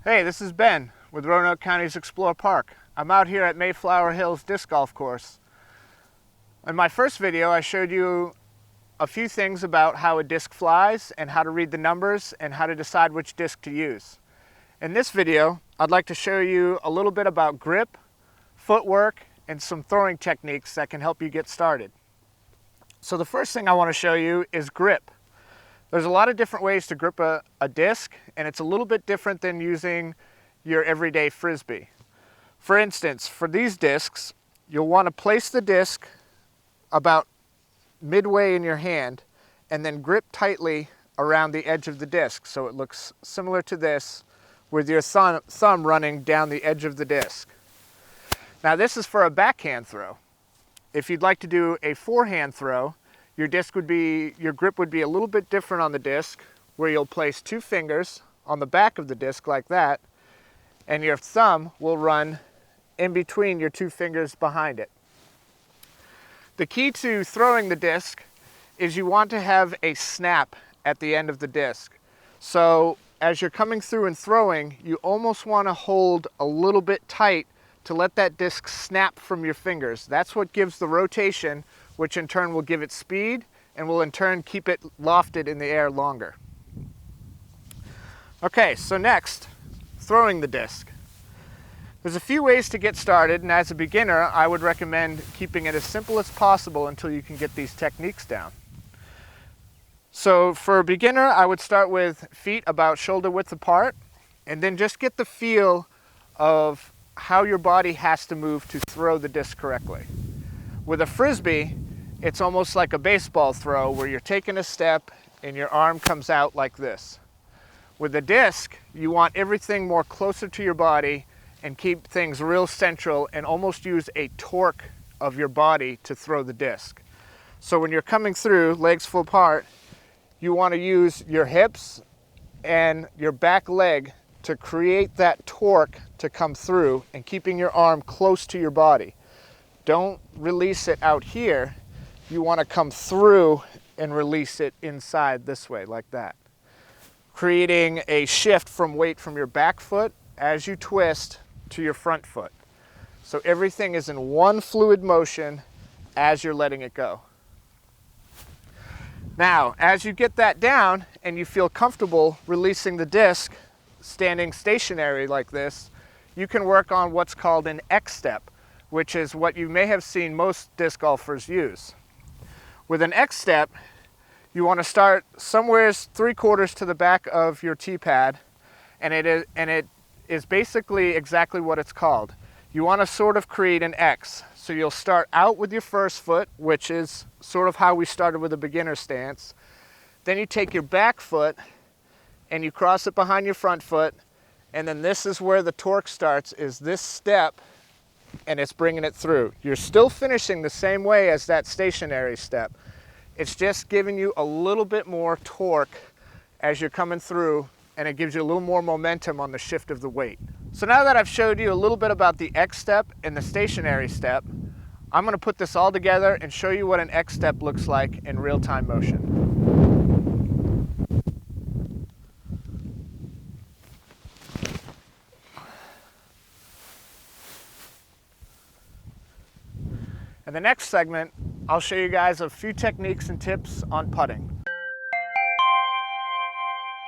Hey, this is Ben with Roanoke County's Explore Park. I'm out here at Mayflower Hills Disc Golf Course. In my first video, I showed you a few things about how a disc flies and how to read the numbers and how to decide which disc to use. In this video, I'd like to show you a little bit about grip, footwork, and some throwing techniques that can help you get started. So the first thing I want to show you is grip. There's a lot of different ways to grip a disc, and it's a little bit different than using your everyday Frisbee. For instance, for these discs, you'll want to place the disc about midway in your hand and then grip tightly around the edge of the disc so it looks similar to this with your thumb running down the edge of the disc. Now this is for a backhand throw. If you'd like to do a forehand throw, your grip would be a little bit different on the disc, where you'll place two fingers on the back of the disc like that, and your thumb will run in between your two fingers behind it. The key to throwing the disc is you want to have a snap at the end of the disc. So as you're coming through and throwing, you almost want to hold a little bit tight to let that disc snap from your fingers. That's what gives the rotation, which in turn will give it speed and will in turn keep it lofted in the air longer. Okay, so next, throwing the disc. There's a few ways to get started, and as a beginner, I would recommend keeping it as simple as possible until you can get these techniques down. So for a beginner, I would start with feet about shoulder width apart, and then just get the feel of how your body has to move to throw the disc correctly. With a Frisbee, it's almost like a baseball throw where you're taking a step and your arm comes out like this. With a disc, you want everything more closer to your body and keep things real central and almost use a torque of your body to throw the disc. So when you're coming through, legs full apart, you want to use your hips and your back leg to create that torque to come through and keeping your arm close to your body. Don't release it out here. You want to come through and release it inside this way, like that. Creating a shift from weight from your back foot as you twist to your front foot. So everything is in one fluid motion as you're letting it go. Now, as you get that down and you feel comfortable releasing the disc, standing stationary like this, you can work on what's called an X step, which is what you may have seen most disc golfers use. With an X step, you want to start somewhere 3/4 to the back of your tee pad, and it is basically exactly what it's called. You want to sort of create an X. So you'll start out with your first foot, which is sort of how we started with a beginner stance. Then you take your back foot and you cross it behind your front foot, and then this is where the torque starts, is this step, and it's bringing it through. You're still finishing the same way as that stationary step. It's just giving you a little bit more torque as you're coming through, and it gives you a little more momentum on the shift of the weight. So now that I've showed you a little bit about the X step and the stationary step, I'm going to put this all together and show you what an X step looks like in real-time motion. In the next segment, I'll show you guys a few techniques and tips on putting.